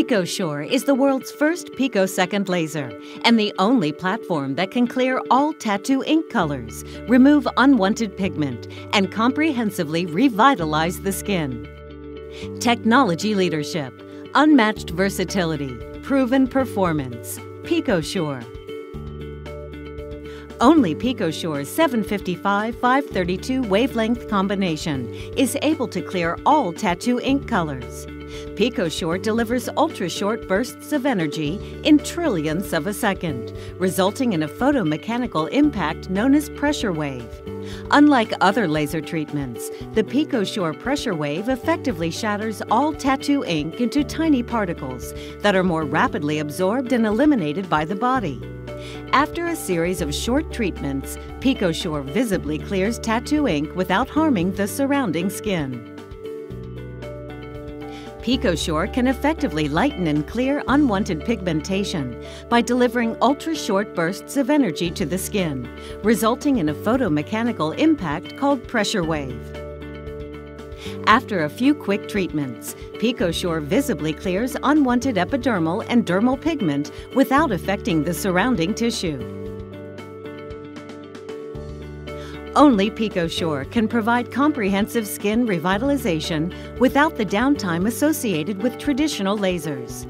PicoSure is the world's first picosecond laser and the only platform that can clear all tattoo ink colors, remove unwanted pigment, and comprehensively revitalize the skin. Technology leadership, unmatched versatility, proven performance. PicoSure. Only PicoSure's 755-532 wavelength combination is able to clear all tattoo ink colors. PicoSure delivers ultra-short bursts of energy in trillionths of a second, resulting in a photomechanical impact known as pressure wave. Unlike other laser treatments, the PicoSure pressure wave effectively shatters all tattoo ink into tiny particles that are more rapidly absorbed and eliminated by the body. After a series of short treatments, PicoSure visibly clears tattoo ink without harming the surrounding skin. PicoSure can effectively lighten and clear unwanted pigmentation by delivering ultra-short bursts of energy to the skin, resulting in a photomechanical impact called pressure wave. After a few quick treatments, PicoSure visibly clears unwanted epidermal and dermal pigment without affecting the surrounding tissue. Only PicoSure can provide comprehensive skin revitalization without the downtime associated with traditional lasers.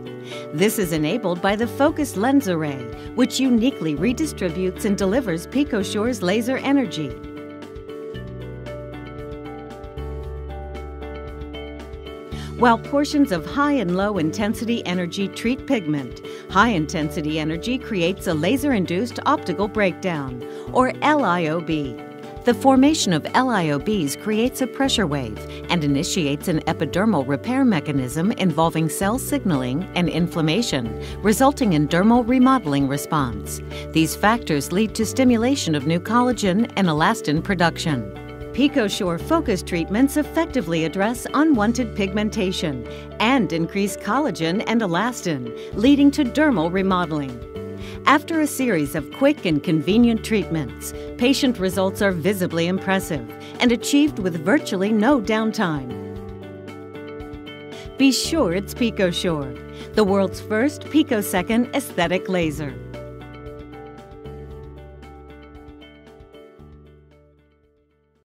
This is enabled by the focused lens array, which uniquely redistributes and delivers PicoSure's laser energy. While portions of high and low intensity energy treat pigment, high intensity energy creates a laser-induced optical breakdown, or LIOB. The formation of LIOBs creates a pressure wave and initiates an epidermal repair mechanism involving cell signaling and inflammation, resulting in dermal remodeling response. These factors lead to stimulation of new collagen and elastin production. PicoSure focus treatments effectively address unwanted pigmentation and increase collagen and elastin, leading to dermal remodeling. After a series of quick and convenient treatments, patient results are visibly impressive and achieved with virtually no downtime. Be sure it's PicoSure, the world's first picosecond aesthetic laser.